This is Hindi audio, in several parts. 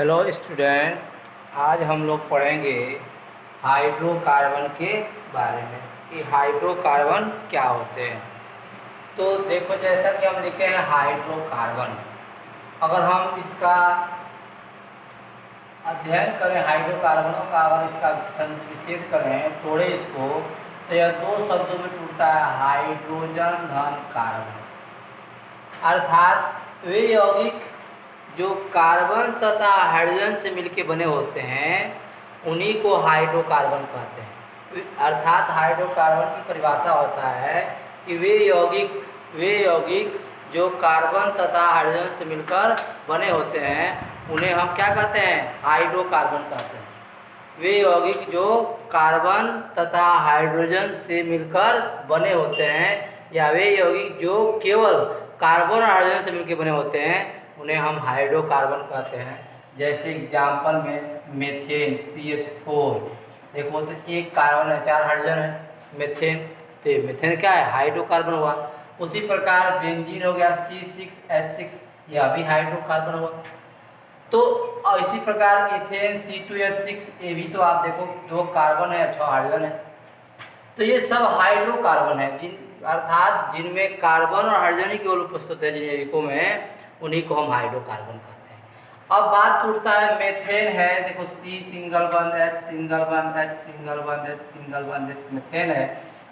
हेलो स्टूडेंट, आज हम लोग पढ़ेंगे हाइड्रोकार्बन के बारे में कि हाइड्रोकार्बन क्या होते हैं। तो देखो, जैसा कि हम लिखे हैं हाइड्रोकार्बन, अगर हम इसका अध्ययन करें, हाइड्रोकार्बनों का अगर इसका विच्छेद करें, तोड़े इसको, तो यह दो शब्दों में टूटता है, हाइड्रोजन धन कार्बन। अर्थात वे यौगिक जो कार्बन तथा हाइड्रोजन से मिलकर बने होते हैं उन्हीं को हाइड्रोकार्बन कहते हैं। अर्थात हाइड्रोकार्बन की परिभाषा होता है कि वे यौगिक जो कार्बन तथा हाइड्रोजन से मिलकर बने होते हैं उन्हें हम क्या कहते हैं? हाइड्रोकार्बन कहते हैं। वे यौगिक जो कार्बन तथा हाइड्रोजन से मिलकर बने होते हैं या वे यौगिक जो केवल कार्बन और हाइड्रोजन से मिलकर बने होते हैं उन्हें हम हाइड्रोकार्बन कहते हैं। जैसे एग्जाम्पल में मेथेन CH4, देखो तो एक कार्बन है, 4 हाइड्रोजन है, मेथेन, तो मेथेन क्या है? हाइड्रोकार्बन हुआ। उसी प्रकार बेंजीन हो गया C6H6, यह भी हाइड्रोकार्बन हुआ। तो इसी प्रकार एथेन C2H6, ये भी तो आप देखो 2 कार्बन है, 6 हाइड्रोजन है। तो ये सब हाइड्रोकार्बन है, अर्थात जिनमें कार्बन और हाइड्रोजन ही केवल उपस्थित है, जिन यौगिकों में, उन्हीं को हम हाइड्रोकार्बन कहते हैं। अब बात उठता है मेथेन है, देखो C सिंगल बंद H सिंगल बंद H सिंगल बंद H सिंगल बंद H, मेथेन है।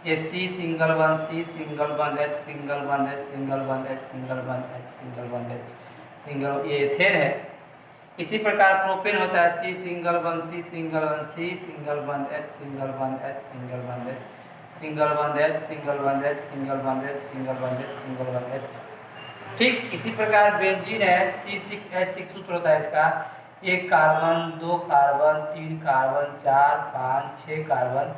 ये C सिंगल बंद C सिंगल बंद H सिंगल बंद H सिंगल बंद H सिंगल बंद H सिंगल बंद H सिंगल, ये एथेन है। इसी प्रकार प्रोपेन होता है C सिंगल बंद C सिंगल बंद C सिंगल बंद H सिंगल बंद H सिंगल बंद H सिंगल बंद H सिंगल बंद H सिंगल बंद H सिंगल बंद H सिंगल बंद H। ठीक इसी प्रकार बेंजीन है C6H6, सूत्र होता है इसका 1 कार्बन 2 कार्बन 3 कार्बन 4 5 6 कार्बन,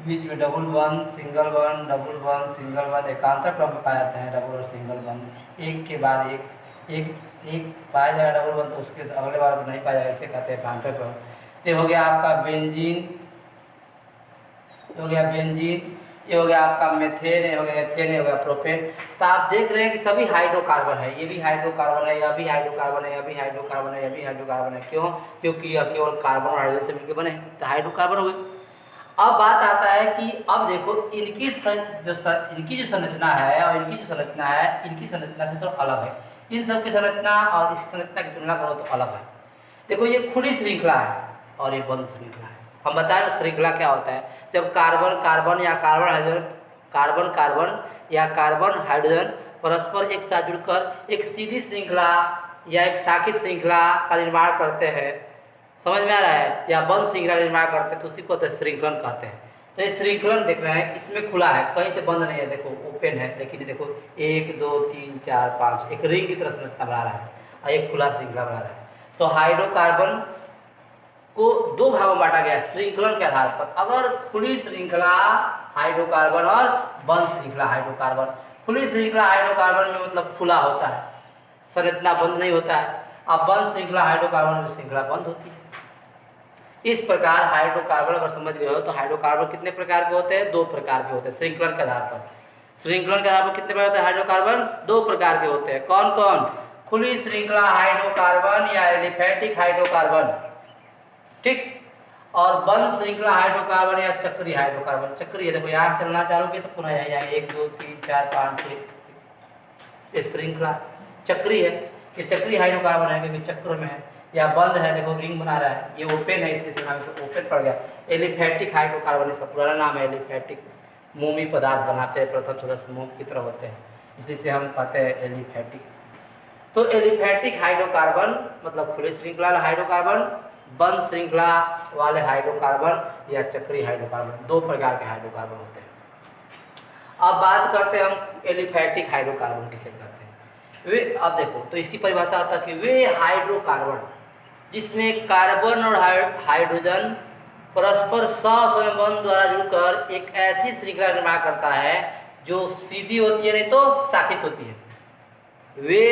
बीच में डबल बंद सिंगल बंद डबल बंद सिंगल बंद, एकांतर क्रम में पाए जाते हैं डबल और सिंगल बंद, एक के बाद एक पाया जाएगा डबल बंद, तो उसके अगले बार नहीं पाया जाएगा, इसे कहते हैं एकांतर क्रम। ये हो गया आपका बेंजीन, ये हो गया आपका मेथेन, ये हो गया एथेन, ये हो गया प्रोपेन। तो आप देख रहे हैं कि सभी हाइड्रोकार्बन है, ये भी हाइड्रोकार्बन है, यह भी हाइड्रोकार्बन है, यह भी हाइड्रोकार्बन है, यह भी हाइड्रोकार्बन है। क्यों? क्योंकि यह केवल कार्बन और हाइड्रोजन से मिलकर बने, तो हाइड्रोकार्बन हुए। अब बात आता है कि अब देखो इनकी जो संरचना है और इनकी जो संरचना है, इनकी संरचना से तो अलग है। इन सब की संरचना और इस संरचना की तुलना करो तो अलग है। देखो ये खुली श्रृंखला है और ये बंद श्रृंखला है। हम बताएं श्रृंखला क्या होता है। जब कार्बन कार्बन या कार्बन हाइड्रोजन, कार्बन कार्बन या कार्बन हाइड्रोजन परस्पर एक साथ जुड़कर एक सीधी श्रृंखला या एक शाखित श्रृंखला का निर्माण करते हैं, समझ में आ रहा है, या बंद श्रृंखला निर्माण करते हैं, तो उसी को श्रृंखलन कहते हैं। तो ये श्रृंखलन देख रहे हैं, इसमें खुला है, कहीं से बंद नहीं है, देखो ओपन है, लेकिन देखो 1 2 3 4 5 एक रिंग की तरह संरचना बना रहा है और एक खुला श्रृंखला बना रहा है। तो हाइड्रोकार्बन को 2 भागों में बांटा गया श्रृंखलन के आधार पर। अगर खुली श्रृंखला हाइड्रोकार्बन और बंद श्रृंखला हाइड्रोकार्बन। खुली श्रृंखला हाइड्रोकार्बन में मतलब खुला होता है, संरचना बंद नहीं होता है। अब बंद श्रृंखला हाइड्रोकार्बन में श्रृंखला बंद होती है। इस प्रकार हाइड्रोकार्बन अगर समझ गए हो तो हाइड्रोकार्बन कितने प्रकार के होते हैं? 2 प्रकार के होते हैं श्रृंखलन के आधार पर। श्रृंखलन के आधार पर कितने प्रकार होते हैं हाइड्रोकार्बन? 2 प्रकार के होते हैं। कौन कौन? खुली श्रृंखला हाइड्रोकार्बन या एलिफैटिक हाइड्रोकार्बन, ठीक, और बंद श्रृंखला हाइड्रोकार्बन या चक्रीय हाइड्रोकार्बन। चक्रीय देखो यहाँ चलना चालू किया तो पुनः यहाँ 1 2 3 4 5 6, ये श्रृंखला चक्रीय है। ये चक्रीय हाइड्रोकार्बन है क्योंकि चक्र में है। या बंद है, देखो रिंग बना रहा है, ये ओपन है, इसलिए नाम से ओपन पड़ गया। एलिफैटिक हाइड्रोकार्बन इसका पुराना नाम है एलिफैटिक। मोमी पदार्थ बनाते हैं, प्रथम सदस्य मोम की तरह होते हैं, इसलिए से हम कहते हैं एलिफैटिक। तो एलिफैटिक हाइड्रोकार्बन मतलब खुली श्रृंखला हाइड्रोकार्बन, बंद श्रृंखला वाले हाइड्रोकार्बन या चक्रीय हाइड्रोकार्बन, 2 प्रकार के हाइड्रोकार्बन होते हैं। अब बात करते हैं हम एलिफैटिक हाइड्रोकार्बन किसे कहते हैं। वे, अब देखो तो इसकी परिभाषा होता है कि वे हाइड्रोकार्बन जिसमें कार्बन और हाइड्रोजन परस्पर सहसंबंध द्वारा जुड़कर एक ऐसी श्रृंखला निर्माण करता है जो सीधी होती है नहीं तो शाखित होती है, वे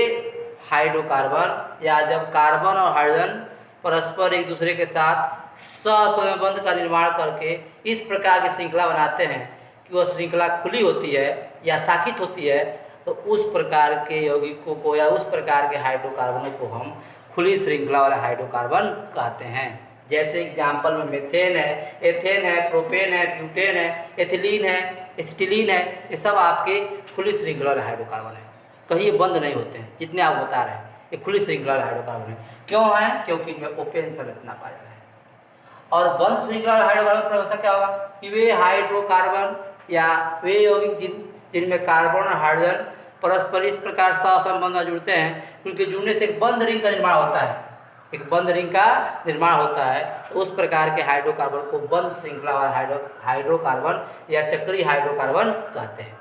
हाइड्रोकार्बन। या जब कार्बन और हाइड्रोजन परस्पर एक दूसरे के साथ सहसंबंध का निर्माण करके इस प्रकार की श्रृंखला बनाते हैं कि वह श्रृंखला खुली होती है या शाखित होती है, तो उस प्रकार के यौगिकों को या उस प्रकार के हाइड्रोकार्बनों को हम खुली श्रृंखला वाले हाइड्रोकार्बन कहते हैं। जैसे एग्जाम्पल में मेथेन है, एथेन है, प्रोपेन है, ब्यूटेन है, एथिलीन है, एसिटिलीन है, ये सब आपके खुली श्रृंखला वाले हाइड्रोकार्बन है। कहीं ये बंद नहीं होते हैं, जितने आप बता रहे हैं ये खुली श्रृंखला वाले हाइड्रोकार्बन है। क्यों है? क्योंकि इनमें ओपन संरचना पाया जाता है। और बंद श्रृंखला वाले हाइड्रोकार्बन की परिभाषा क्या होगा कि वे हाइड्रोकार्बन या वे यौगिक जिनमें कार्बन और हाइड्रोजन परस्पर इस प्रकार सहसंबंध में जुड़ते हैं, उनके जुड़ने से एक बंद रिंग का निर्माण होता है, एक बंद रिंग का निर्माण होता है। तो उस प्रकार के हाइड्रोकार्बन को बंद श्रृंखला वाला हाइड्रोकार्बन या चक्रीय हाइड्रोकार्बन कहते हैं।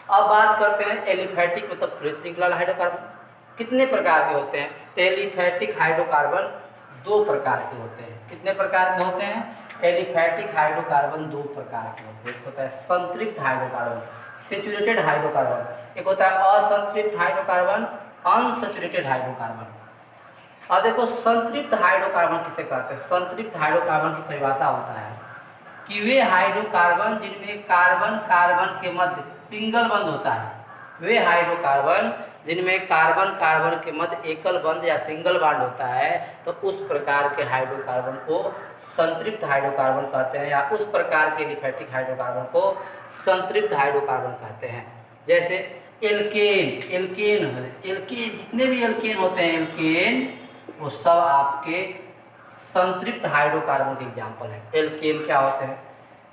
अब बात करते हैं एलिफैटिक मतलब खुली श्रृंखला वाला हाइड्रोकार्बन कितने प्रकार के होते हैं। तो एलिफैटिक हाइड्रोकार्बन दो प्रकार के होते हैं। कितने प्रकार के होते हैं? एलिफैटिक हाइड्रोकार्बन दो प्रकार के होते हैं। एक होता है संतृप्त हाइड्रोकार्बन, सैचुरेटेड हाइड्रोकार्बन, एक होता है असंतृप्त हाइड्रोकार्बन, अनसैचुरेटेड हाइड्रोकार्बन। अब देखो संतृप्त हाइड्रोकार्बन किसे कहते हैं। संतृप्त हाइड्रोकार्बन की परिभाषा होता है कि वे हाइड्रोकार्बन जिनमें कार्बन कार्बन के मध्य सिंगल बंध होता है, वे हाइड्रोकार्बन जिनमें कार्बन कार्बन के मध्य एकल बंध या सिंगल बॉन्ड होता है, तो उस प्रकार के हाइड्रोकार्बन को संतृप्त हाइड्रोकार्बन कहते हैं, या उस प्रकार के एलिफैटिक हाइड्रोकार्बन को संतृप्त हाइड्रोकार्बन कहते हैं। जैसे एल्केन जितने भी एल्केन होते हैं, एल्केन वो सब आपके संतृप्त हाइड्रोकार्बन के एग्जाम्पल है। एल्केन क्या होते हैं?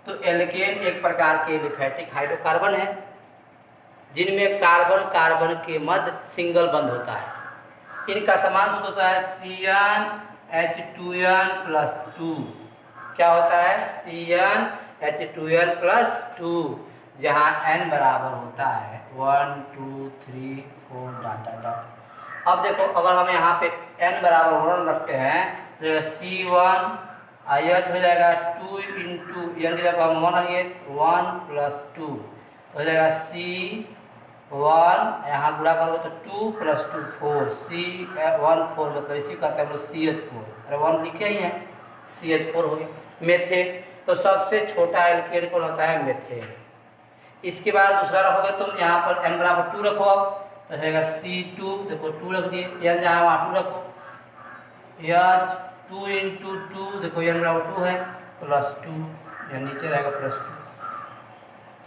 तो एल्केन एक प्रकार के एलिफैटिक हाइड्रोकार्बन है जिनमें कार्बन कार्बन के मध्य सिंगल बंध होता है। इनका समान सूत्र होता है CnH2n+2। क्या होता है? CnH2n+2, जहाँ n बराबर होता है 1 2 3 4 डॉट। अब देखो अगर हम यहाँ पे n बराबर 1 रखते हैं तो C1 H हो जाएगा 2 इंटू n की जगह हम 1 रखिए 1 + 2 हो जाएगा C1, यहाँ गुणा करोगे तो 2 + 2 4, C1 4 मतलब इसी कहते हैं हम लोग CH4। अरे 1 लिखे ही हैं, CH4 हो गया। मेथेन, तो सबसे छोटा एल्केन कौन होता है? मेथेन। इसके बाद दूसरा रखोगे तुम यहाँ पर n बराबर 2 रखो, अब तो रहेगा C2, देखो 2 रख दिए, n जहाँ वहाँ 2 रखो, H 2 इंटू 2 देखो n बराबर 2 है +2, यहाँ नीचे रहेगा +2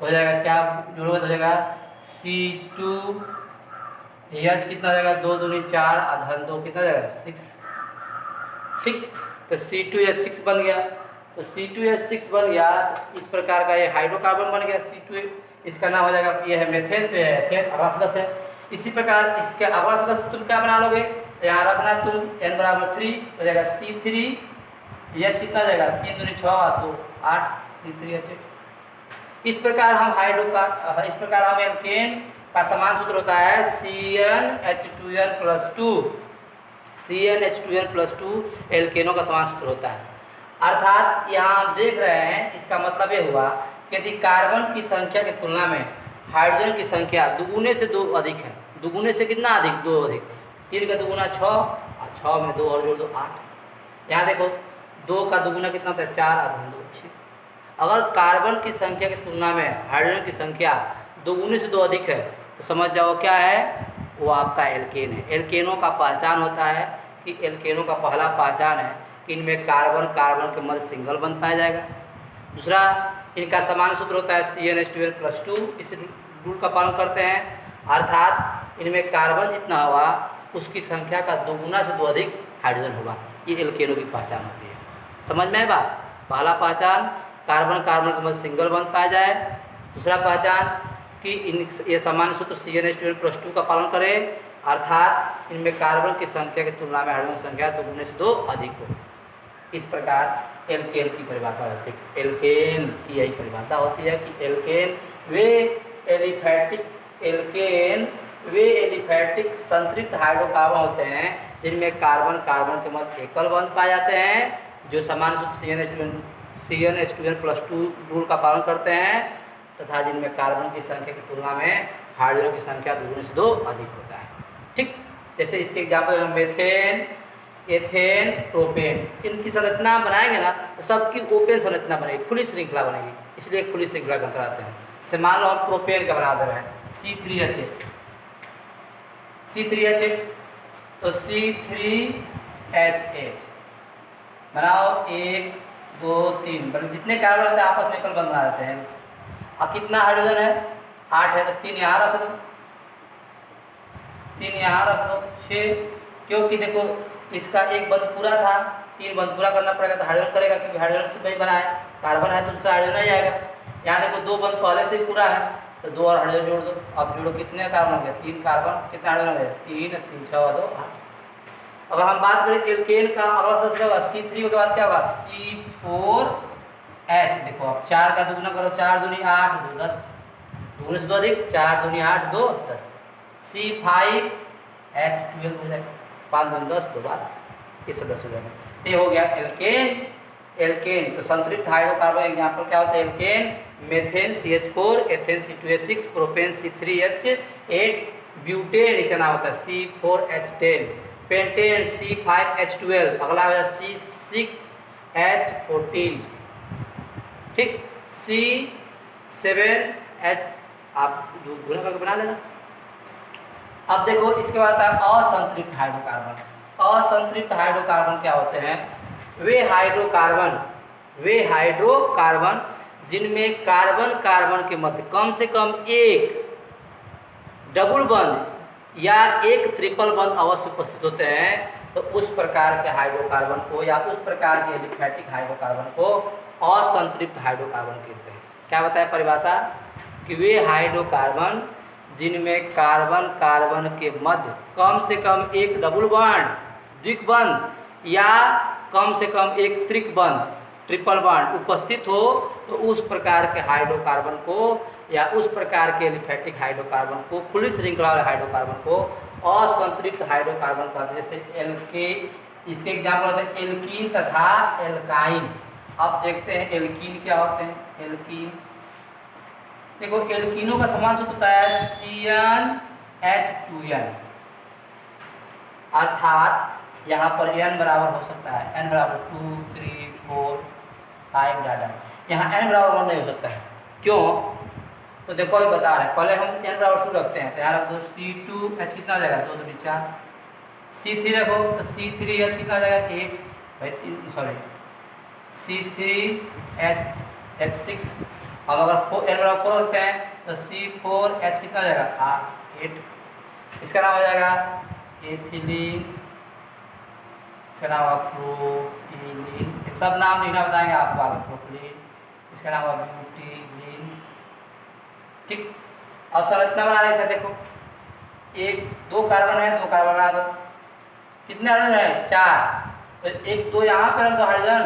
हो जाएगा। क्या जोड़ोगे तो हो जाएगा C2 H कितना हो जाएगा 2 दूनी 4 आधन 2 कितना हो जाएगा 6। ठीक, तो C2H6 बन गया। तो C2H6 बन गया, तो इस प्रकार का ये हाइड्रोकार्बन बन गया C2। इसका नाम हो जाएगा, ये है मेथेन, तो ये एथेन अगला सदस्य है। इसी प्रकार इसके अगला सदस्य तुम क्या बना लोगे? तो यहाँ रखना तुम n बराबर 3 हो जाएगा C3 H कितना हो जाएगा 3 दूनी 6 तो 8 C3H। इस प्रकार हम एल्केन का समान सूत्र होता है CnH2n+2। CnH2n+2 एल्केनों का समान सूत्र होता है। अर्थात यहाँ हम देख रहे हैं, इसका मतलब ये हुआ कि यदि कार्बन की संख्या की तुलना में हाइड्रोजन की संख्या दुगुने से 2 अधिक है। दुगुने से कितना अधिक? 2 अधिक। 3 का दुगुना 6 और 6 में 2 और जोड़ दो 8। यहाँ देखो 2 का दुगुना कितना होता है 4 आधा 2 6। अगर कार्बन की संख्या की तुलना में हाइड्रोजन की संख्या दुगुने से 2 अधिक है तो समझ जाओ क्या है, वो आपका एल्केन है। एल्केनों का पहचान होता है कि एल्केनों का पहला पहचान है कि इनमें कार्बन कार्बन के मध्य सिंगल बंध पाया जाएगा। दूसरा, इनका समान सूत्र होता है CnH2n+2। इस रूल का पालन करते हैं, अर्थात इनमें कार्बन जितना होगा उसकी संख्या का दुगुना से 2 अधिक हाइड्रोजन होगा। ये एल्केनों की पहचान होती है। समझ में है बात? पहला पहचान कार्बन कार्बन के मध्य सिंगल बंध पाया जाए। दूसरा पहचान कि ये समान सूत्र CnH2n+2 का पालन करें, अर्थात इनमें कार्बन की संख्या की तुलना में हाइड्रोजन की संख्या दुगुने से 2 अधिक हो। इस प्रकार एल्केन की परिभाषा होती है। एल्केन की यही परिभाषा होती है कि एल्केन वे एलिफैटिक संतृप्त हाइड्रोकार्बन होते हैं जिनमें कार्बन कार्बन के मध्य एकल बंध पाए जाते हैं, जो समान सूत्र CnH2n+2 रूल का पालन करते हैं, तथा जिनमें कार्बन की संख्या की तुलना में हाइड्रोजन की संख्या दुगुने से 2 अधिक होता है। ठीक, जैसे इसके एग्जाम्पल मेथेन, एथेन, प्रोपेन, इनकी संरचना बनाएंगे ना तो सबकी ओपन संरचना बनेगी, खुली श्रृंखला बनेगी, इसलिए खुली श्रृंखला कहलाते हैं। जैसे मान लो हम प्रोपेन का बना दे रहे हैं C3H8, तो C3H8 बनाओ, 1 2 3, मतलब जितने कार्बन होते हैं आपस में कल बंद बना देते हैं। अब कितना हाइड्रोजन है? 8 है, तो 3 यहाँ रख दो, 3 यहाँ रख दो, 6, क्योंकि देखो इसका एक बंद पूरा था, 3 बंद पूरा करना पड़ेगा तो हाइड्रोजन करेगा, क्योंकि हाइड्रोजन से नहीं बना है, कार्बन है तो दूसरा हाइड्रोजन नहीं आएगा। यहाँ देखो 2 बंद पहले से पूरा है, तो 2 और हाइड्रोजन जोड़ दो। अब जोड़ो, कितने कार्बन हो गए? 3 कार्बन, कितने हाइड्रोजन हो गए? 3 3 6 2 8। अगर हम बात करें एल्केन का, अगला सबसे होगा C3 के बाद क्या होगा? C4H। देखो अब 4 का दुगुना करो, 4 दूनी 8 2 10, दुगुने से 2 अधिक 4 दूनी 8 2 10, C5H12 हो जाएगा, 5 दूनी 10 2 12, ये सब 10 हो जाएगा। ये हो गया एल्केन। एल्केन तो संतृप्त हाइड्रोकार्बन एग्जाम्पल क्या होता है? Alkane, methane CH4, ethane C2H6, propane C3H8, butane इसका नाम होता है C4H10, पेंटेन C5H12, अगला है C6H14, ठीक, C7H, आप गुना करके बना लेना। अब देखो इसके बाद आता है असंतृप्त हाइड्रोकार्बन। असंतृप्त हाइड्रोकार्बन क्या होते हैं? वे हाइड्रोकार्बन जिनमें कार्बन कार्बन के मध्य कम से कम एक डबल बंद या एक ट्रिपल बंद अवश्य उपस्थित होते हैं, तो उस प्रकार के हाइड्रोकार्बन को या उस प्रकार के एलिफैटिक हाइड्रोकार्बन को असंतृप्त हाइड्रोकार्बन कहते हैं। क्या बताया परिभाषा? कि वे हाइड्रोकार्बन जिनमें कार्बन कार्बन के मध्य कम से कम एक डबल बॉन्ड, द्विक बंद या कम से कम एक त्रिक बंद, ट्रिपल बॉन्ड उपस्थित हो, तो उस प्रकार के हाइड्रोकार्बन को या उस प्रकार के एलिफैटिक हाइड्रोकार्बन को, खुली श्रृंखला वाले हाइड्रोकार्बन को असंतृप्त हाइड्रोकार्बन कहते हैं। जैसे एल्के, इसके एग्जाम्पल होते हैं एल्कीन तथा एल्काइन। अब देखते हैं एल्कीन क्या होते हैं। एल्कीन देखो, एल्कीनों का समान सूत्र होता है CnH2n, अर्थात यहाँ पर n बराबर हो सकता है, n बराबर 2 3 4 5 डाटा, यहाँ n बराबर 1 नहीं हो सकता है। क्यों? तो देखो अभी बता रहे हैं, पहले हम n बराबर 2 रखते हैं, तो यहाँ रख दो C2H कितना हो जाएगा? 2 2 4, C3 रखो तो C3H कितना हो जाएगा? 8 भाई 3 सॉरी C3H6। अब अगर n बराबर 4 रखते हैं तो C4H कितना हो जाएगा? 8। इसका नाम हो जाएगा एथिलीन, इसका नाम होगा प्रोपिलीन, सब नाम लिखना बताएंगे आपको आगे। प्रोपिलीन, इसका नाम होगा ब्यूटिलीन, ठीक। अब संरचना बना रहे हैं, देखो 2 कार्बन है, 2 कार्बन बना दो, कितने हाइड्रोजन है? 4, तो 1 2 यहाँ पर रख दो हाइड्रोजन,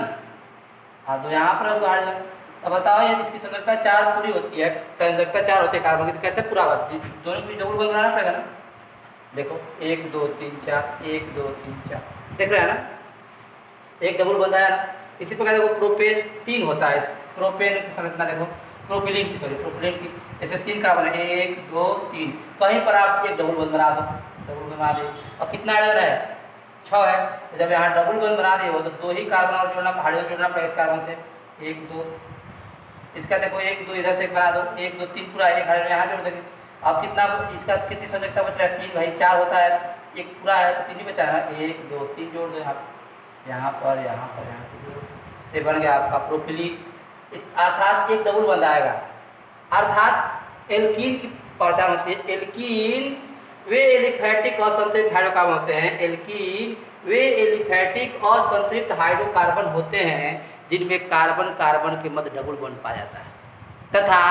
2 यहाँ पर रख दो हाइड्रोजन। अब बताओ ये इसकी संरचना 4 पूरी होती है, संरचना 4 होती है कार्बन की, तो कैसे पूरा होती है? दोनों की डबल बंद बनाना पड़ेगा ना। देखो 1 2 3 4, 1 2 3 4, देख रहे हैं ना, एक डबल बंद आया ना। इसी प्रकार देखो प्रोपेन 3 होता है, प्रोपेन की संरचना देखो, प्रोपिलीन की इसमें 3 कार्बन है, 1 2 3, कहीं पर आप एक डबल बंद बना दो, डबल बंद बना दे। और कितना हाइड्रोजन है? 6 है, तो जब यहाँ डबल बंद बना दे वो तो 2 ही कार्बन और जोड़ना, हाइड्रोजन जोड़ना पड़ेगा इस कार्बन से, 1 2, इसका देखो 1 2 इधर से बना दो, 1 2 3 पूरा, एक हाइड्रोजन यहाँ जोड़ देंगे। अब कितना इसका कितनी संरचना बच रहा है? 3 भाई, 4 होता है, एक पूरा है तो 3 ही बचा है, 1 2 3 जोड़ दो यहाँ पर, यहाँ पर ये बन गया आपका प्रोपिलीन। अर्थात एक डबल बंद आएगा। अर्थात एल्कीन की पहचान होती है, एल्कीन वे एलिफैटिक असंतृप्त हाइड्रोकार्बन होते हैं। एल्कीन वे एलिफैटिक असंतृप्त हाइड्रोकार्बन होते हैं जिनमें कार्बन कार्बन के मध्य डबल बॉन्ड पाया जाता है तथा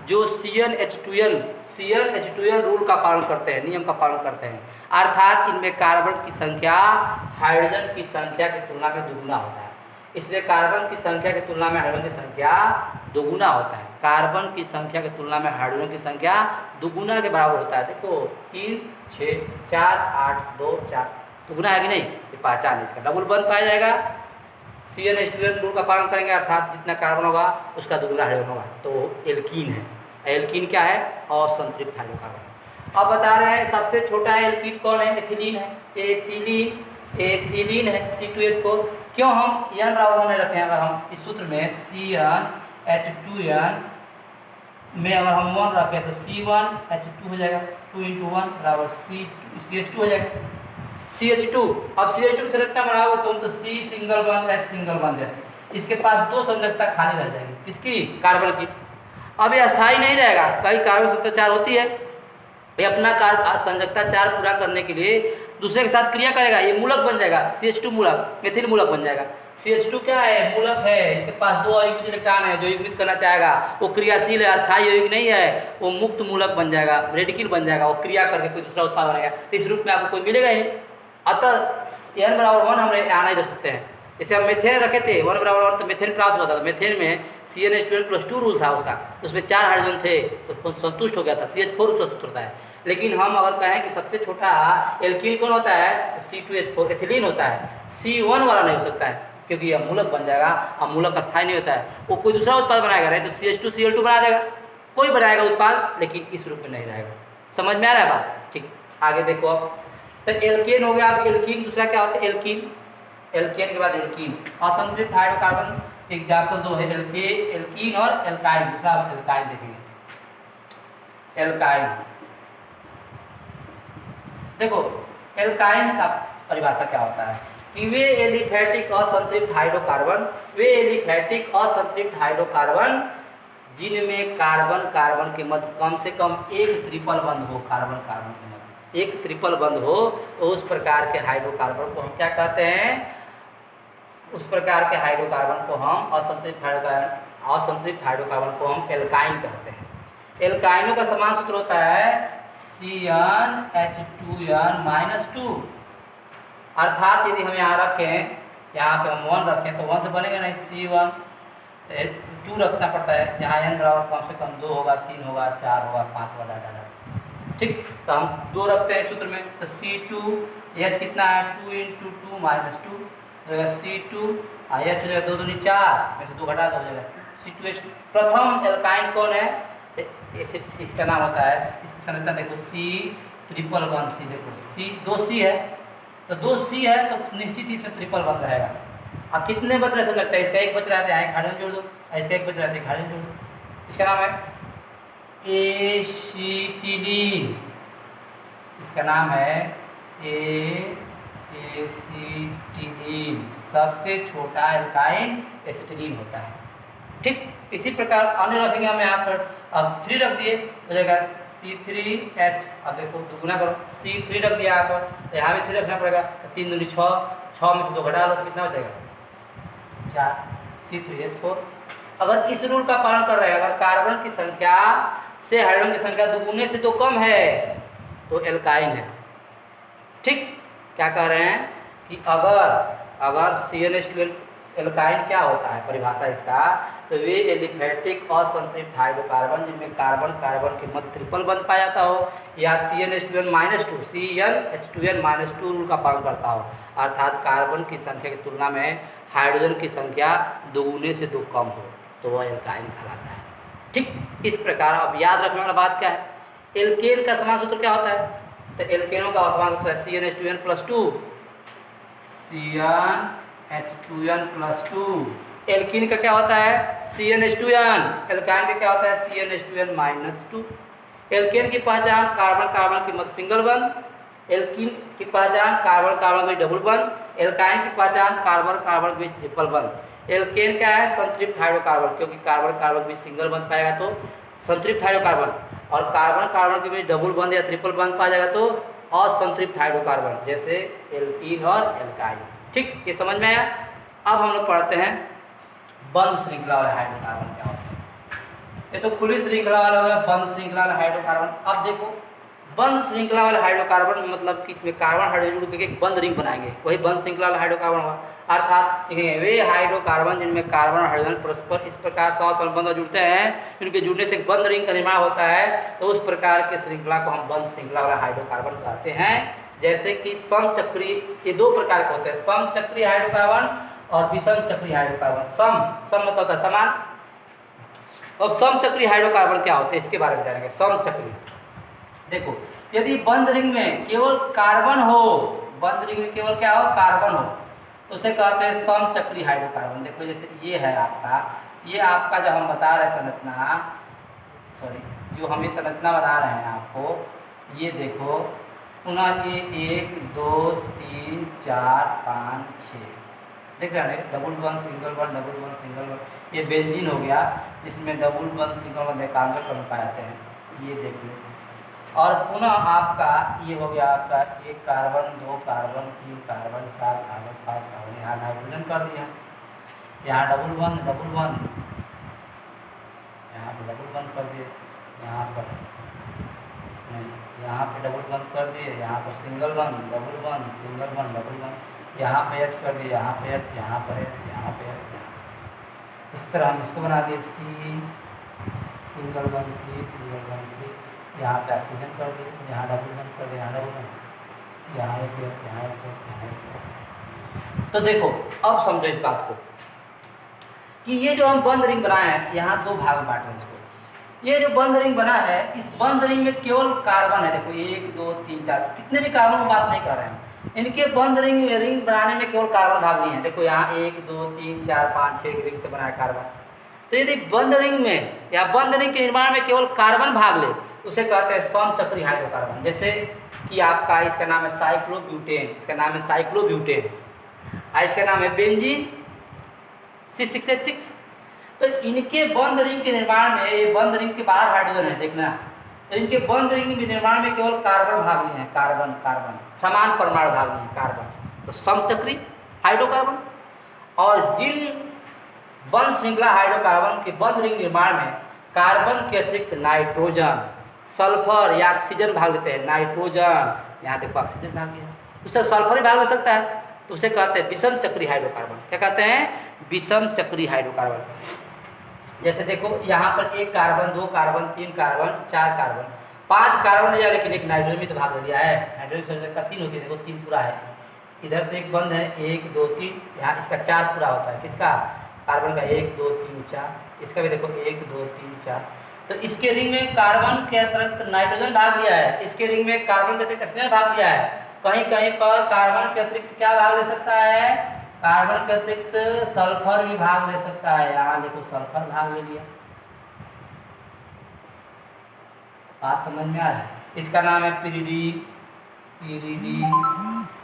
जो CnH2n रूल का पालन करते हैं, नियम का पालन करते हैं। अर्थात इनमें कार्बन की संख्या हाइड्रोजन की संख्या की तुलना में दुगुना होता है। इसलिए कार्बन की संख्या की तुलना में हाइड्रोजन की संख्या दोगुना होता है। कार्बन की संख्या की तुलना में हाइड्रोजन की संख्या दुगुना के बराबर होता है। देखो 3 6 4 8 2 4, दुगुना है कि नहीं? ये पहचान है इसका, डबल बंद पाया जाएगा। CnH2n रूल का पालन करेंगे, अर्थात जितना कार्बन होगा उसका दुगुना हाइड्रोजन होगा, तो एल्कीन है। एल्कीन क्या है? असंतृप्त हाइड्रोकार्बन। अब बता रहे हैं सबसे छोटा एल्कीन कौन है? एथिलीन है। एथिलीन है C2H4। क्यों हम n बराबर नहीं रखे हैं? अगर हम इस सूत्र में CnH2n में अगर हम 1 रखें तो C1H2 हो जाएगा, 2 × 1 बराबर CH2 हो जाएगा। CH2। अब CH2 संरचना बनाओगे तुम तो C single bond H single bond H, इसके पास 2 संरचना खाली रह जाएगी, किसकी? कार्बन की। अब ये अस्थायी नहीं रहेगा, कई कार्बन संरचना 4 होती है, ये अपना संरचना 4 पूरा करने के लिए दूसरे के साथ क्रिया करेगा, ये मूलक बन जाएगा, CH2 मूलक, मेथिल मूलक बन जाएगा। CH2 क्या है? मूलक है, इसके पास 2 अयुग्मित इलेक्ट्रॉन है, जो युग्मित करना चाहेगा वो क्रियाशील है, अस्थायी यौगिक नहीं है, वो मुक्त मूलक बन जाएगा, रेडिकल बन जाएगा, वो क्रिया करके कोई दूसरा उत्पाद बनेगा। तो इस रूप में आपको कोई मिलेगा ही। अतः n बराबर 1 हम यहाँ नहीं रख सकते हैं। जैसे हम मेथेन रखे थे 1 बराबर 1, तो मेथेन प्राप्त हुआ था, तो मेथेन में CnH2n+2 रूल था उसका, उसमें 4 हाइड्रोजन थे तो संतुष्ट हो गया था, CH4 संतुष्ट होता है। लेकिन हम अगर कहें कि सबसे छोटा एल्कीन कौन होता है, C2H4 एथिलीन होता है, C1 वाला नहीं हो सकता है, क्योंकि यह मूलक बन जाएगा, और मूलक अस्थायी नहीं होता है, वो कोई दूसरा उत्पाद बनाएगा, नहीं तो CH2Cl2 बना देगा, कोई बनाएगा उत्पाद, लेकिन इस रूप में नहीं रहेगा। समझ में आ रहा है बात? ठीक, आगे देखो अब, तो एल्केन हो गया। अब एल्कीन दूसरा क्या होता है? एल्कीन, एल्केन के बाद एल्कीन, असंतुलित हाइड्रोकार्बन एग्जाम्पल 2 है, एल्कीन और एल्काइन। दूसरा एल्काइन देखेंगे, एल्काइन। देखो एल्काइन का परिभाषा क्या होता है कि वे एलिफैटिक असंतृप्त हाइड्रोकार्बन, वे एलिफैटिक असंतृप्त हाइड्रोकार्बन जिनमें कार्बन कार्बन के मध्य कम से कम एक ट्रिपल बंध हो, कार्बन कार्बन के मध्य एक ट्रिपल बंध हो, तो उस प्रकार के हाइड्रोकार्बन को हम क्या कहते हैं? उस प्रकार के हाइड्रोकार्बन को हम असंतृप्त हाइड्रोकार्बन को हम एल्काइन कहते हैं। एल्काइनों का समान सूत्र होता है CnH2n-2, अर्थात यदि हम यहाँ रखें, यहाँ पे हम 1 रखें तो 1 से बनेगा नहीं, C1 2 रखना पड़ता है, जहाँ n बराबर कम से कम 2 होगा, 3 होगा, 4 होगा, 5 होगा, डाटा। ठीक, तो हम 2 रखते हैं सूत्र में, तो C2H कितना है? 2 × 2 -2 हो जाएगा, C2 H हो जाएगा 2 दूनी 4 में से 2 घटा दो हो जाएगा C2H2। प्रथम एल्काइन कौन है? इसका नाम होता है, इसकी संरचना देखो C111C, देखो C 2C है, तो 2C है तो निश्चित ही इसमें ट्रिपल बंध रहेगा। अब कितने बच रहे लगता है? इसका एक बच रहा है, यहाँ एक हाइड्रोजन जोड़ दो, इसका एक बच रहा है, एक हाइड्रोजन जोड़ दो। इसका नाम है एसिटिलीन, इसका नाम है एसिटिलीन, सबसे छोटा एल्काइन एसिटिलीन होता है। ठीक, इसी प्रकार अन्य रखेंगे हम यहाँ पर। अब 3 रख दिए, हो जाएगा C3H, अब देखो दुगुना करो, C3 रख दिया यहाँ पर, तो यहाँ भी 3 रखना पड़ेगा, तो 3 दूनी 6, 6 में से 2 घटा लो तो कितना हो जाएगा? 4, C3H4। अगर इस रूल का पालन कर रहे हैं, अगर कार्बन की संख्या से हाइड्रोजन की संख्या दुगुने से तो कम है तो एल्काइन है। ठीक, क्या कह रहे हैं कि अगर CnH2n एल्काइन क्या होता है? परिभाषा इसका, तो वे एलिफैटिक असंतृप्त हाइड्रोकार्बन जिनमें कार्बन कार्बन के मध्य ट्रिपल बंध पाया जाता हो, या CnH2n-2 CnH2n-2 रूल का पालन करता हो, अर्थात कार्बन की संख्या की तुलना में हाइड्रोजन की संख्या दुगुने से 2 कम हो, तो वह एल्काइन कहलाता है। ठीक, इस प्रकार अब याद रखने वाला बात क्या है? एल्केन का समान सूत्र क्या होता है? तो एल्केनों का समान सूत्र है CnH2n+2, CnH2n+2। एल्कीन का क्या होता है? CnH2n। एल्काइन का क्या होता है? CnH2n-2। एल्केन की पहचान कार्बन कार्बन के मध्य सिंगल बंध, एल्कीन की पहचान कार्बन कार्बन के डबल बंध, एल्काइन की पहचान कार्बन कार्बन के बीच ट्रिपल बंध। एल्केन क्या है? संतृप्त हाइड्रोकार्बन, क्योंकि कार्बन कार्बन के बीच सिंगल बंध पाएगा तो संतृप्त हाइड्रोकार्बन, और कार्बन कार्बन के बीच डबल बंध या ट्रिपल बंध पाया जाएगा तो असंतृप्त हाइड्रोकार्बन, जैसे एल्कीन और एल्काइन। ठीक, ये समझ में आया? अब हम लोग पढ़ते हैं बंध श्रृंखला वाले हाइड्रोकार्बन क्या होते हैं। ये तो खुली श्रृंखला वाला हो गया, बंध श्रृंखला वाला हाइड्रोकार्बन। अब देखो बंध श्रृंखला वाले हाइड्रोकार्बन मतलब कि इसमें कार्बन हाइड्रोजन जुड़ के एक बंध रिंग बनाएंगे, वही बंध श्रृंखला वाला हाइड्रोकार्बन हुआ। अर्थात वे हाइड्रोकार्बन जिनमें कार्बन हाइड्रोजन परस्पर इस प्रकार सहसंबंध जुड़ते हैं, जिनके जुड़ने से एक बंध रिंग का निर्माण होता है, तो उस प्रकार के श्रृंखला को हम बंध श्रृंखला वाला हाइड्रोकार्बन कहते हैं। जैसे कि समचक्री, ये 2 प्रकार के होते हैं, समचक्री हाइड्रोकार्बन और विषम चक्री हाइड्रोकार्बन। सम मतलब होता है समान। अब समचक्री हाइड्रोकार्बन क्या होते हैं इसके बारे में जानेंगे। समचक्री, देखो यदि बंध रिंग में केवल कार्बन हो, बंध रिंग में केवल क्या हो? कार्बन हो, तो उसे कहते हैं समचक्री हाइड्रोकार्बन। देखो जैसे ये है आपका, ये आपका जो हम बता रहे हैं संरचना, जो हम ये संरचना बता रहे हैं आपको, ये देखो पुनः ये 1 2 3 4 5 6 देख रहे हैं double bond single bond double bond single bond. ये बेंजीन हो गया, इसमें डबल बॉन्ड सिंगल बॉन्ड एकांतर क्रम पाए जाते हैं, ये देख लो। और पुनः आपका ये हो गया आपका 1 carbon 2 carbon 3 carbon 4 carbon 5 carbon, यहाँ हाइड्रोजन कर दिया, यहाँ डबल बॉन्ड यहाँ पर डबल बॉन्ड कर दिए, यहाँ पर यहाँ पे डबल बॉन्ड कर दिए, यहाँ पर single bond double bond single bond double bond, यहाँ पे एच कर दिए, यहाँ पे एच, यहाँ पर एच, यहाँ पे एच। इस तरह हम इसको बना दिए C single bond C single bond C, यहाँ पे ऑक्सीजन कर दिए, यहाँ डबल बॉन्ड कर दिए, यहाँ डबल बॉन्ड, यहाँ एक एच, यहाँ एक एच, यहाँ एक एच। तो देखो अब समझो इस बात को कि ये जो हम बंद रिंग बनाए हैं, यहाँ दो भाग में बांटे इसको। ये जो बंद रिंग बना है, इस बंद रिंग में केवल कार्बन है, देखो 1 2 3 4 कितने भी कार्बन की बात नहीं कर रहे हैं, इनके बंद रिंग बनाने में केवल कार्बन भाग नहीं है। देखो यहाँ 1 2 3 4 5 6 रिंग से बनाया कार्बन। तो यदि बंद रिंग में या बंद रिंग के निर्माण में केवल कार्बन भाग ले, उसे कहते हैं समचक्री हाइड्रोकार्बन। जैसे कि आपका इसका नाम है साइक्लोब्यूटेन, इसका नाम है साइक्लोब्यूटेन, इसका नाम है बेंजीन C6H6। तो इनके बंद रिंग के निर्माण में, ये बंद रिंग के बाहर हाइड्रोजन है देखना, तो इनके बंद रिंग के निर्माण में केवल कार्बन भाग लिए हैं, कार्बन कार्बन समान परमाणु भाग लिए हैं कार्बन, तो समचक्री हाइड्रोकार्बन। और जिन बंद श्रृंखला हाइड्रोकार्बन के बंद रिंग निर्माण में कार्बन के अतिरिक्त नाइट्रोजन सल्फर या ऑक्सीजन भाग लेते हैं, नाइट्रोजन यहाँ देखो ऑक्सीजन भाग लिया, उस तरह सल्फर ही भाग ले सकता है, तो उसे कहते हैं विषम चक्री हाइड्रोकार्बन। क्या कहते हैं? विषम चक्री हाइड्रोकार्बन। जैसे देखो यहाँ पर 1 carbon 2 carbon 3 carbon 4 carbon 5 carbon लिया, लेकिन एक नाइट्रोजन भी तो भाग ले लिया है, नाइट्रोजन संयोजकता 3 होती है, देखो 3 पूरा है, इधर से एक बंद है 1 2 3, यहाँ इसका 4 पूरा होता है, किसका? कार्बन का 1 2 3 4, इसका भी देखो 1 2 3 4। तो इसके रिंग में कार्बन के अतिरिक्त नाइट्रोजन भाग लिया है, इसके रिंग में कार्बन के अतिरिक्त ऑक्सीजन भाग लिया है, कहीं कहीं पर कार्बन के अतिरिक्त क्या भाग ले सकता है? कार्बन के अतिरिक्त सल्फर भी भाग ले सकता है, यहाँ देखो सल्फर भाग ले लिया। बात समझ में आ रहा है? इसका नाम है पिरिडीन,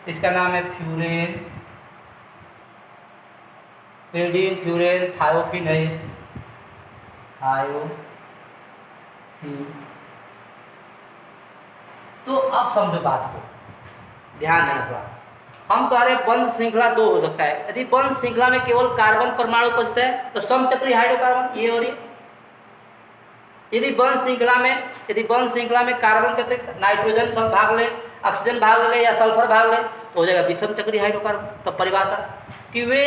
इसका नाम है फ्यूरेन, पिरिडीन फ्यूरेन, थायोफिन है, थायोफिन। तो अब समझो बात को, ध्यान देना थोड़ा। हम कह रहे बंद श्रृंखला 2 हो सकता है, यदि बंद श्रृंखला में केवल कार्बन परमाणु उपस्थित है तो समचक्री हाइड्रोकार्बन ये हो रही। यदि बंद श्रृंखला में कार्बन के अतिरिक्त नाइट्रोजन सब भाग ले, ऑक्सीजन भाग ले या सल्फर भाग ले, तो हो जाएगा विषम चक्री हाइड्रोकार्बन। तो परिभाषा कि वे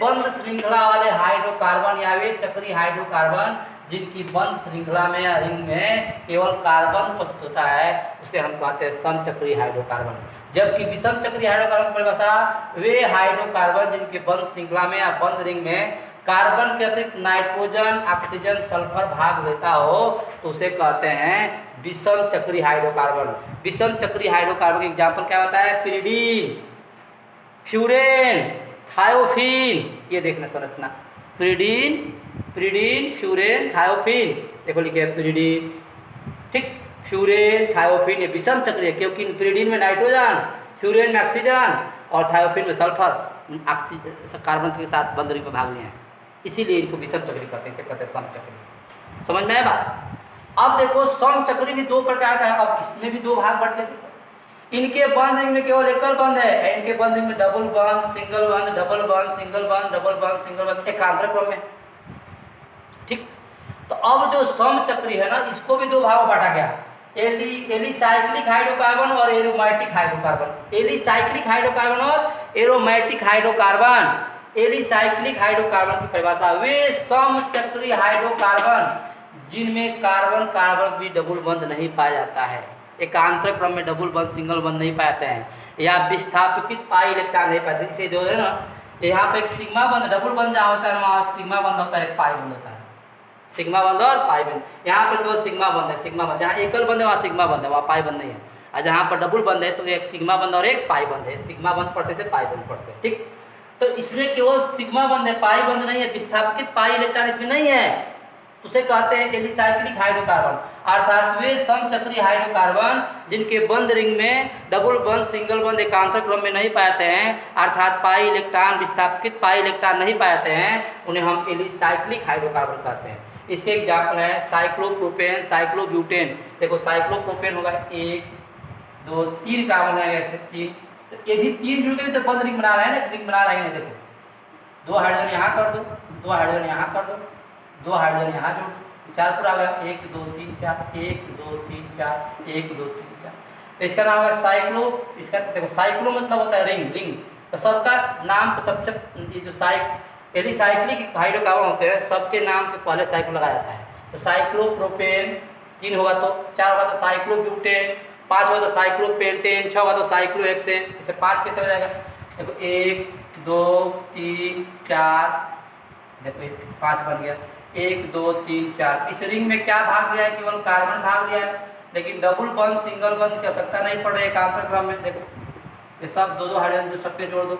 बंद श्रृंखला वाले हाइड्रोकार्बन या वे चक्री हाइड्रोकार्बन जिनकी बंद श्रृंखला में या रिंग में केवल कार्बन उपस्थित होता है, उसे हम कहते हैं समचक्री हाइड्रोकार्बन। जबकि विषम चक्री हाइड्रोकार्बन की परिभाषा वे हाइड्रोकार्बन जिनके बंद श्रृंखला में या बंद रिंग में कार्बन के अतिरिक्त नाइट्रोजन ऑक्सीजन सल्फर भाग लेता हो, तो उसे कहते हैं विषम चक्री हाइड्रोकार्बन। विषम चक्री हाइड्रोकार्बन के एग्जाम्पल क्या होता है? Pyridine, furan, thiophene. ये देखना संरचना, पिरिडीन फ्यूरेन थायोफिन, देखो लिखे पिरिडीन, ठीक, फ्यूरेन थायोफिन, ये विषम चक्र है, क्योंकि पिरिडीन में नाइट्रोजन, फ्यूरेन में ऑक्सीजन और थायोफिन में सल्फर ऑक्सीजन कार्बन के साथ बंद रिंग में भाग लिए हैं, इसीलिए इनको विषम चक्री कहते हैं, इसे कहते हैं समचक्री। समझ में आया बात? अब देखो समचक्री भी 2 प्रकार का है, अब इसमें भी 2 भाग बढ़ गए। इनके बंद रिंग में केवल एकल बंद है, इनके बंद रिंग में डबल बंद सिंगल बंद डबल बंद सिंगल बंद डबल बंद सिंगल बंद एकांतर क्रम में, ठीक। तो अब जो समचक्री है ना, इसको भी 2 भागों में बांटा गया, एलिसाइक्लिक हाइड्रोकार्बन और एरोमेटिक हाइड्रोकार्बन। एलिसाइक्लिक हाइड्रोकार्बन और एरोमेटिक हाइड्रोकार्बन। एलिसाइक्लिक हाइड्रोकार्बन की परिभाषा वे समचक्री हाइड्रोकार्बन जिनमें कार्बन कार्बन भी डबल बंद नहीं पाया जाता है, एकांतर क्रम में डबल बंद सिंगल बंद नहीं पाते हैं, या विस्थापित पाई इलेक्ट्रॉन नहीं पाते। इसे जो है ना, यहाँ पे एक सिग्मा बंद डबल बंद जहाँ होता है वहाँ सिग्मा बंद होता है, एक पाई बंद होता है, सिग्मा बंद और पाई बंद। यहाँ पर केवल सिग्मा बंद है, सिग्मा बंद, जहाँ एकल बंद है वहाँ सिग्मा बंद है, वहाँ पाई बंद नहीं है। और जहाँ पर डबल बंद है तो एक सिग्मा बंद और एक पाई बंद है, सिग्मा बंद पढ़ते से पाई बंद पढ़ते, ठीक। तो इसमें केवल सिग्मा बंद है, पाई बंद नहीं है, विस्थापित पाई इलेक्ट्रॉन इसमें नहीं है। तो उसे कहते हैं एलिसाइक्लिक हाइड्रोकार्बन, अर्थात वे समचक्रीय हाइड्रोकार्बन जिनके बंद रिंग में डबल बंद, सिंगल बंद एकांतर क्रम में नहीं पाते हैं, अर्थात पाई इलेक्ट्रॉन विस्थापित पाई इलेक्ट्रॉन नहीं पाते हैं, उन्हें हम एलिसाइक्लिक हाइड्रोकार्बन कहते हैं। इसके एग्जाम्पल है साइक्लोप्रोपेन, साइक्लोब्यूटेन। देखो साइक्लोप्रोपेन होगा 1 2 3 कार्बन है, ऐसे 3, तो ये भी 3 जुड़ के भी तो बंद रिंग बना रहे हैं ना, रिंग बना रहे हैं। देखो 2 हाइड्रोजन यहाँ कर दो, 2 हाइड्रोजन यहाँ कर दो, 2 हाइड्रोजन यहाँ जोड़, 4 पूरा आ गया, 1 2 3 4, 1 2 3 4, 1 2 3 4। तो इसका नाम है साइक्लो। इसका देखो साइक्लो मतलब होता है रिंग, रिंग। तो सबका नाम सबसे, ये जो एलिसाइक्लिक हाइड्रोकार्बन होते हैं सबके नाम के पहले साइक्लो लगाया जाता है। तो साइक्लोप्रोपेन 3 होगा, तो 4 होगा तो साइक्लोब्यूटेन, 5 होगा तो साइक्लोपेंटेन, 6 होगा तो साइक्लोहेक्सेन। इसे 5 कैसे हो जाएगा? देखो 1 2 3 4, देखो 5 बन गया, 1 2 3 4। इस रिंग में क्या भाग लिया है? केवल कार्बन भाग लिया है, लेकिन डबल बंद, सिंगल बंद की आवश्यकता नहीं पड़ रही है एकांतर क्रम में। देखो ये सब 2 2 हाइड्रोजन जो सबके जोड़ दो,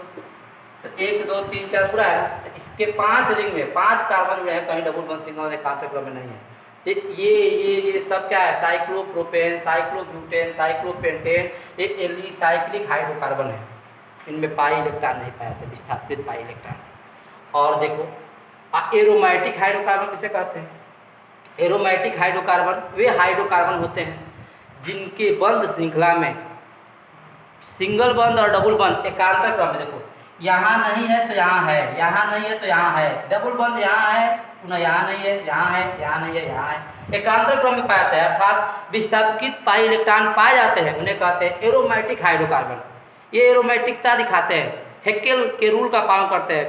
तो 1 2 3 4 पूरा है। तो इसके 5 रिंग में 5 कार्बन जुड़े हैं, कहीं डबल बंद, सिंगल बंद एकांतर क्रम में नहीं है। ये सब क्या है? साइक्लोप्रोपेन, साइक्लोब्यूटेन, साइक्लोपेंटेन, ये एलिसाइक्लिक हाइड्रोकार्बन है। इनमें पाई इलेक्ट्रॉन नहीं पाए थे, विस्थापित पाई इलेक्ट्रॉन। और देखो एरोमेटिक हाइड्रोकार्बन किसे कहते हैं? एरोमेटिक हाइड्रोकार्बन वे हाइड्रोकार्बन होते हैं जिनके बंद श्रृंखला में सिंगल बंद और डबल बंद एकांतर क्रम में, देखो यहाँ नहीं है तो यहाँ है, यहाँ नहीं है तो यहाँ है, डबल बंद यहाँ है, पुनः यहाँ नहीं है, यहाँ है, यहाँ नहीं है, यहाँ है, एकांतर क्रम में पाया जाता है, अर्थात विस्थापित पाई इलेक्ट्रॉन पाए जाते हैं, उन्हें कहते हैं एरोमेटिक हाइड्रोकार्बन। ये एरोमेटिकता दिखाते हैं, हेक्केल के रूल का पालन करते हैं,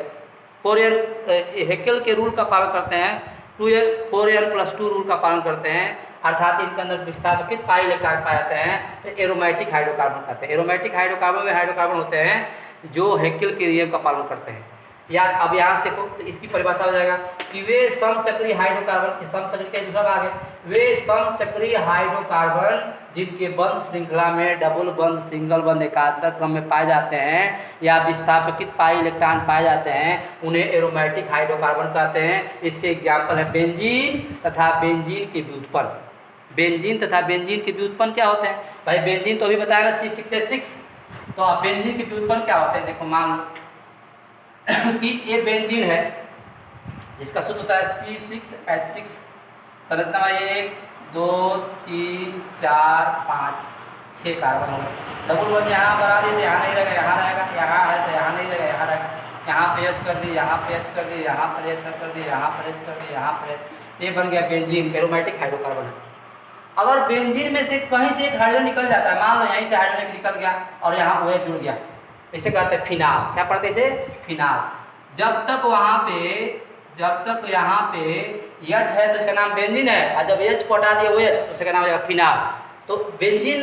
हेक्केल के रूल का पालन करते हैं, 4n+2 रूल का पालन करते हैं, अर्थात इनके अंदर विस्थापित पाई इलेक्ट्रॉन पाए जाते हैं, तो एरोमेटिक हाइड्रोकार्बन कहते हैं। एरोमेटिक हाइड्रोकार्बन वे हाइड्रोकार्बन होते हैं जो हेक्केल के नियम का पालन करते हैं। या अब यहाँ से देखो तो इसकी परिभाषा हो जाएगा कि वे समचक्रीय हाइड्रोकार्बन, समचक्रीय का दूसरा भाग है, वे समचक्रीय हाइड्रोकार्बन जिनके बंद श्रृंखला में डबल बंद, सिंगल बंद एकांतर क्रम में पाए जाते हैं या विस्थापित पाई इलेक्ट्रॉन पाए जाते हैं, उन्हें एरोमेटिक हाइड्रोकार्बन कहते हैं। इसके एग्जाम्पल है बेंजीन तथा बेंजीन के व्युत्पन्न। बेंजीन तथा बेंजीन के व्युत्पन्न क्या होते हैं? भाई बेंजीन तो अभी बताया ना C6H6, तो अब बेंजीन के व्युत्पन्न क्या होते हैं? देखो मान लो कि ये बेंजीन है जिसका सूत्र होता है C6H6, संरचना 1 2 3 4 5 6 कार्बन होगा। डबल बंद यहाँ बना दिए तो यहाँ नहीं रहेगा, यहाँ रहेगा, यहाँ है तो यहाँ नहीं रहेगा, यहाँ रहेगा, यहाँ पे H कर दिए, यहाँ पे H कर दिए, यहाँ पर H कर दिए, यहाँ पर H कर दिए, यहाँ पर H, ये बन गया बेंजीन, एरोमेटिक हाइड्रोकार्बन है। अगर बेंजीन में से कहीं से एक हाइड्रोजन निकल जाता है, मान लो यहीं से हाइड्रोजन निकल गया और यहाँ OH जुड़ गया, इसे कहते हैं फिनाल। क्या पढ़ते इसे? फिनाल। जब तक यहाँ पे H है तो इसका नाम बेंजीन है, और जब H को हटा दिया OH तो उसका नाम हो जाएगा फिनाल। तो बेंजीन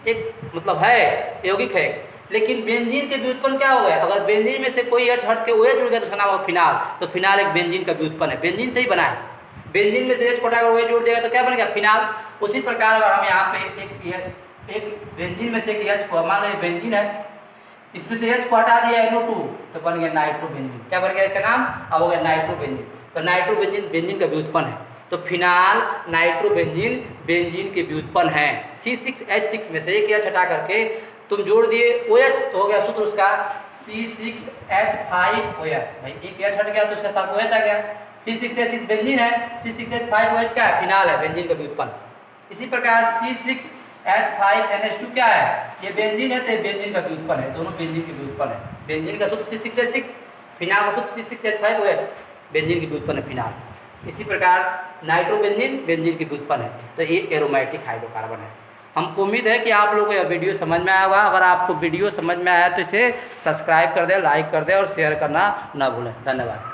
एक मतलब है यौगिक है, लेकिन बेंजीन के व्युत्पन्न क्या हो गए? अगर बेंजीन में से कोई H हट के OH जुड़ गया तो उसका नाम होगा फिनाल। तो फिनाल एक बेंजीन का व्युत्पन्न है, बेंजीन से ही बना है। बेंजीन में से H को हटाकर OH जोड़ देगा तो क्या बन गया? फिनाल। उसी प्रकार अगर हम यहाँ पे एक बेंजीन में से एक H को, मान लो बेंजीन है, इसमें से H को हटा दिया NO2 तो बन गया नाइट्रोबेंजीन। क्या बन गया इसका नाम? अब हो गया नाइट्रोबेंजीन। तो नाइट्रोबेंजीन बेंजीन का व्युत्पन्न है। तो फिनाल नाइट्रोबेंजीन बेंजीन के व्युत्पन्न है। C6H6 में से एक H हटा करके तुम जोड़ दिए OH तो हो गया सूत्र उसका C6H5OH। भाई एक H हट गया तो उसका साथ OH आ गया। C6H6 बेंजीन है, C6H5OH क्या है? फिनाल है, बेंजीन का व्युत्पन्न। इसी प्रकार C6H5NH2 क्या है? ये बेंजीन है तो ये बेंजीन का व्युत्पन्न है, दोनों बेंजीन के व्युत्पन्न है। बेंजीन का सूत्र C6H6, फिनाल का सूत्र C6H5OH, बेंजीन की व्युत्पन्न है फिनाल। इसी प्रकार नाइट्रोबेंजीन बेंजीन की व्युत्पन्न है। तो ये एरोमेटिक हाइड्रोकार्बन है। हमको उम्मीद है कि आप लोगों को यह वीडियो समझ में आया होगा। अगर आपको वीडियो समझ में आया तो इसे सब्सक्राइब कर दें, लाइक कर दें और शेयर करना ना भूलें। धन्यवाद।